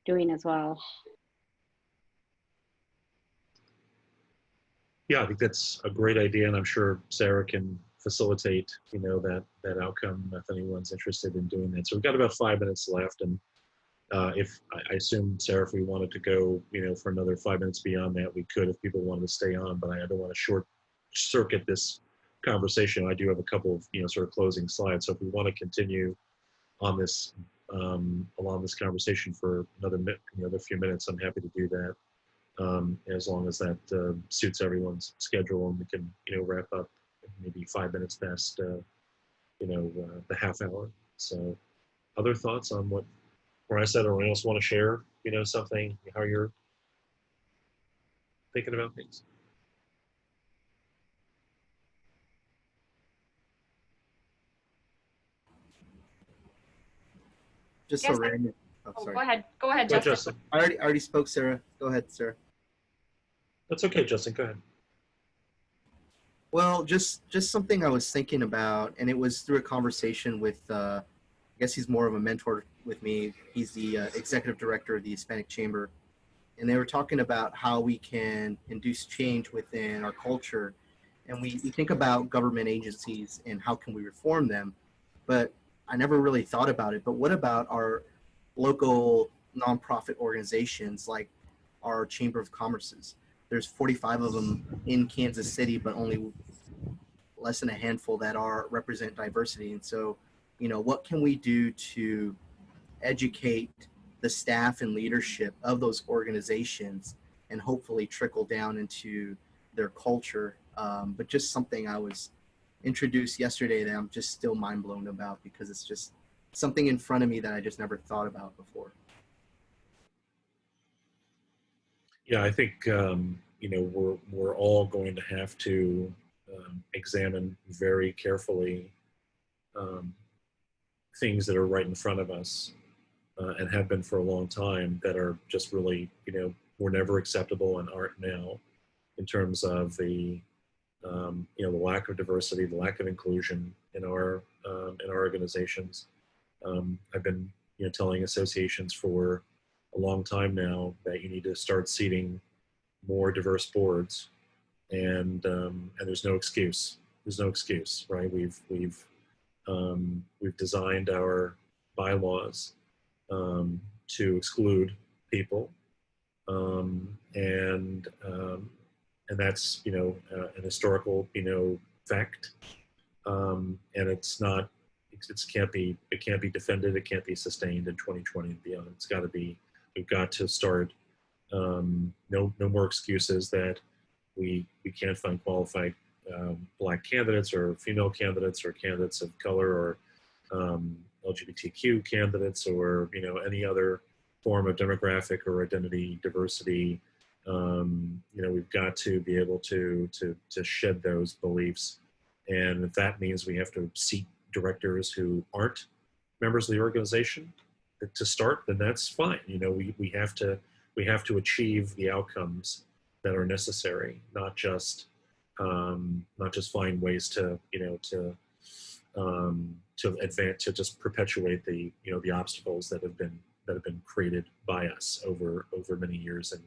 doing as well. Yeah, I think that's a great idea, and I'm sure Sarah can facilitate, that outcome if anyone's interested in doing that. So we've got about 5 minutes left, and if I assume, Sarah, if we wanted to go, for another 5 minutes beyond that, we could if people wanted to stay on. But I don't want to short circuit this conversation. I do have a couple of sort of closing slides. So if we want to continue on this along this conversation for another few minutes, I'm happy to do that. As long as that suits everyone's schedule, and we can wrap up maybe 5 minutes past the half hour. So other thoughts on what I said, or anyone else want to share something, how you're thinking about things? Just Yes, so random. Oh, sorry. Go ahead, Go, Justin. Justin. I already spoke, Sarah. Go ahead, Sarah. That's okay, Justin. Go ahead. Well, just something I was thinking about, and it was through a conversation with, I guess he's more of a mentor with me. He's the executive director of the Hispanic Chamber, and they were talking about how we can induce change within our culture. And we think about government agencies and how can we reform them, but I never really thought about it. But what about our local nonprofit organizations like our Chamber of Commerce's? There's 45 of them in Kansas City, but only less than a handful that represent diversity. And so, what can we do to educate the staff and leadership of those organizations and hopefully trickle down into their culture? But just something I was introduced yesterday that I'm just still mind blown about, because it's just something in front of me that I just never thought about before. Yeah, I think we're all going to have to examine very carefully things that are right in front of us and have been for a long time, that are just really were never acceptable and aren't now, in terms of the the lack of diversity, the lack of inclusion in our organizations. I've been telling associations for a long time now that you need to start seating more diverse boards, and there's no excuse. There's no excuse, right? We've designed our bylaws to exclude people, and that's an historical fact. and it can't be defended. It can't be sustained in 2020 and beyond. It's got to be. We've got to start. No more excuses that we can't find qualified black candidates or female candidates or candidates of color or LGBTQ candidates or any other form of demographic or identity diversity. We've got to be able to shed those beliefs, and if that means we have to seat directors who aren't members of the organization to start, then that's fine. We have to achieve the outcomes that are necessary, not just find ways to advance, to just perpetuate the obstacles that have been created by us over many years and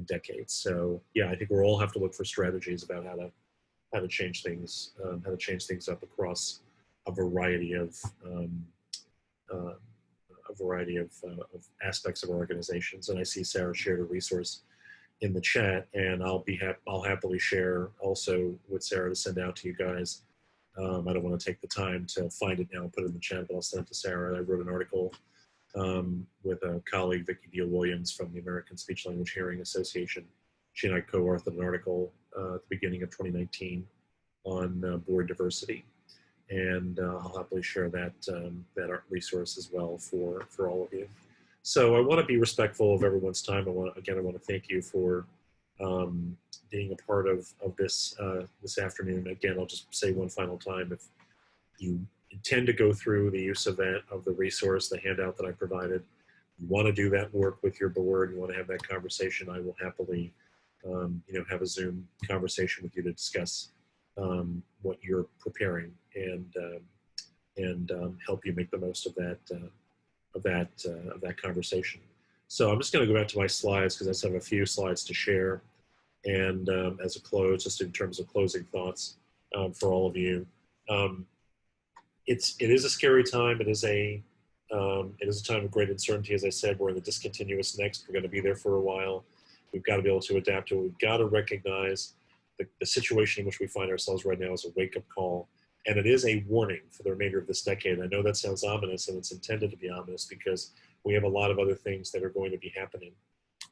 decades. So yeah, I think we'll all have to look for strategies about how to change things up across a variety of aspects of our organizations. And I see Sarah shared a resource in the chat, and I'll happily share also with Sarah to send out to you guys. I don't want to take the time to find it now and put it in the chat, but I'll send it to Sarah. I wrote an article with a colleague, Vicki Deal Williams from the American Speech Language Hearing Association. She and I co-authored an article at the beginning of 2019 on board diversity. And I'll happily share that resource as well for all of you. So I want to be respectful of everyone's time. I want to thank you for being a part of this this afternoon. Again, I'll just say one final time: if you intend to go through the use of the resource, the handout that I provided, you want to do that work with your board, you want to have that conversation, I will happily have a Zoom conversation with you to discuss what you're preparing and help you make the most of that conversation. So I'm just going to go back to my slides because I just have a few slides to share. And as a close, just in terms of closing thoughts for all of you, it is a scary time. It is a time of great uncertainty. As I said, we're in the discontinuous next. We're going to be there for a while. We've got to be able to adapt to it. We've got to recognize the situation in which we find ourselves right now is a wake-up call. And it is a warning for the remainder of this decade. I know that sounds ominous, and it's intended to be ominous because we have a lot of other things that are going to be happening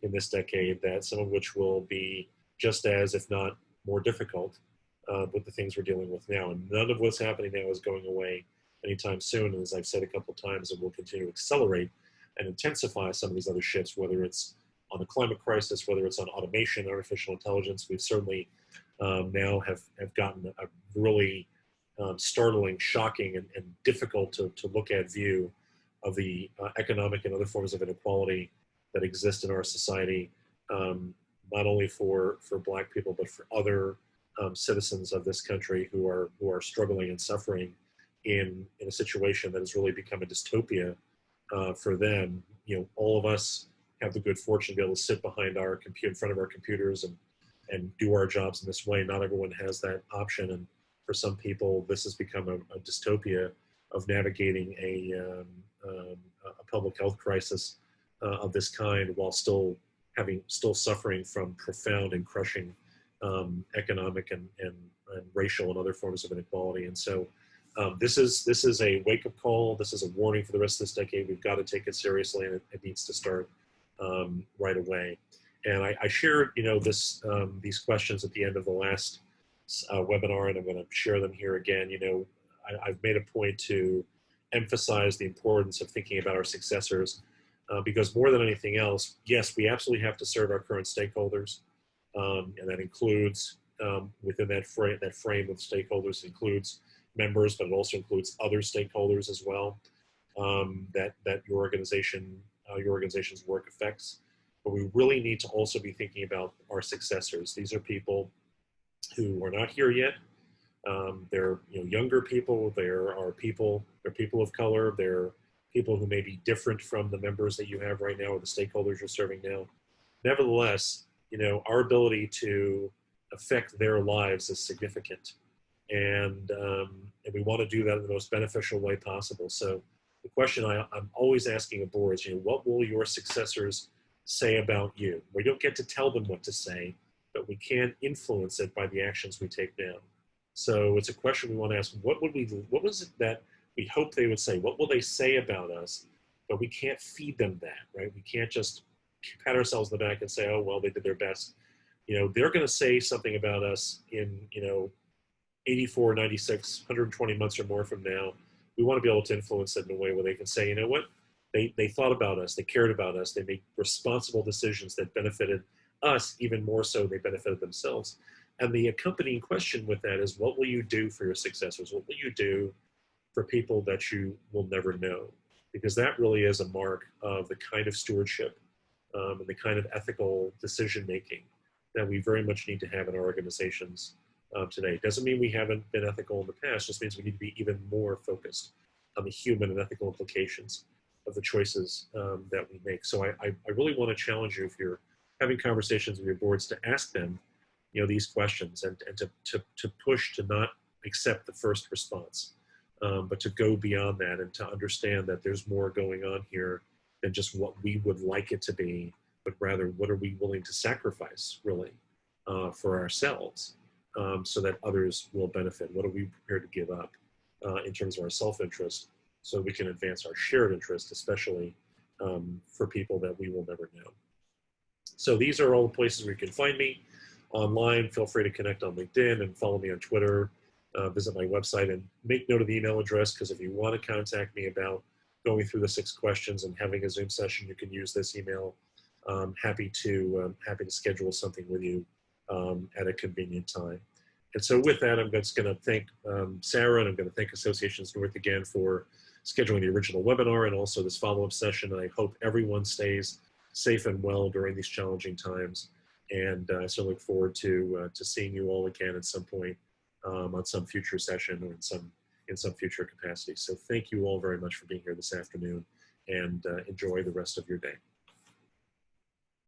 in this decade, that some of which will be just as, if not more difficult, with the things we're dealing with now. And none of what's happening now is going away anytime soon. And as I've said a couple of times, it will continue to accelerate and intensify some of these other shifts, whether it's on the climate crisis, whether it's on automation, artificial intelligence. We've certainly now have gotten a really startling, shocking, and difficult to look at view of the economic and other forms of inequality that exist in our society, not only for Black people, but for other citizens of this country who are struggling and suffering in a situation that has really become a dystopia for them. All of us have the good fortune to be able to sit behind in front of our computers and do our jobs in this way. Not everyone has that option, and for some people, this has become a dystopia of navigating a public health crisis of this kind while still suffering from profound and crushing economic and racial and other forms of inequality. And so this is a wake-up call. This is a warning for the rest of this decade. We've got to take it seriously, and it needs to start right away. And I shared these questions at the end of the last webinar, and I'm going to share them here again. I've made a point to emphasize the importance of thinking about our successors because more than anything else, yes, we absolutely have to serve our current stakeholders, and that includes within that frame of stakeholders includes members, but it also includes other stakeholders as well that your organization's work affects. But we really need to also be thinking about our successors. These are people who are not here yet. They're younger people. They're people of color. They're people who may be different from the members that you have right now or the stakeholders you're serving now. Nevertheless, our ability to affect their lives is significant, and we want to do that in the most beneficial way possible. So the question I'm always asking a board is, what will your successors say about you? We don't get to tell them what to say, but we can influence it by the actions we take now. So it's a question we want to ask, what was it that we hope they would say? What will they say about us? But we can't feed them that, right? We can't just pat ourselves on the back and say, oh, well, they did their best. They're going to say something about us in, 84, 96, 120 months or more from now. We want to be able to influence it in a way where they can say, you know what? They thought about us, they cared about us, they made responsible decisions that benefited us even more so they benefited themselves. And the accompanying question with that is, what will you do for your successors? What will you do for people that you will never know? Because that really is a mark of the kind of stewardship and the kind of ethical decision making that we very much need to have in our organizations today. Doesn't mean we haven't been ethical in the past, just means we need to be even more focused on the human and ethical implications of the choices that we make. So I really want to challenge you, if you're having conversations with your boards, to ask them, these questions, and to push to not accept the first response, but to go beyond that and to understand that there's more going on here than just what we would like it to be, but rather what are we willing to sacrifice really for ourselves so that others will benefit? What are we prepared to give up in terms of our self-interest so we can advance our shared interest, especially for people that we will never know? So these are all the places where you can find me online. Feel free to connect on LinkedIn and follow me on Twitter. Visit my website and make note of the email address, because if you want to contact me about going through the 6 questions and having a Zoom session, you can use this email. Happy to schedule something with you at a convenient time. And so with that, I'm just going to thank Sarah, and I'm going to thank Associations North again for scheduling the original webinar and also this follow-up session. And I hope everyone stays safe and well during these challenging times. And I so look forward to seeing you all again at some point on some future session or in some future capacity. So thank you all very much for being here this afternoon, and enjoy the rest of your day.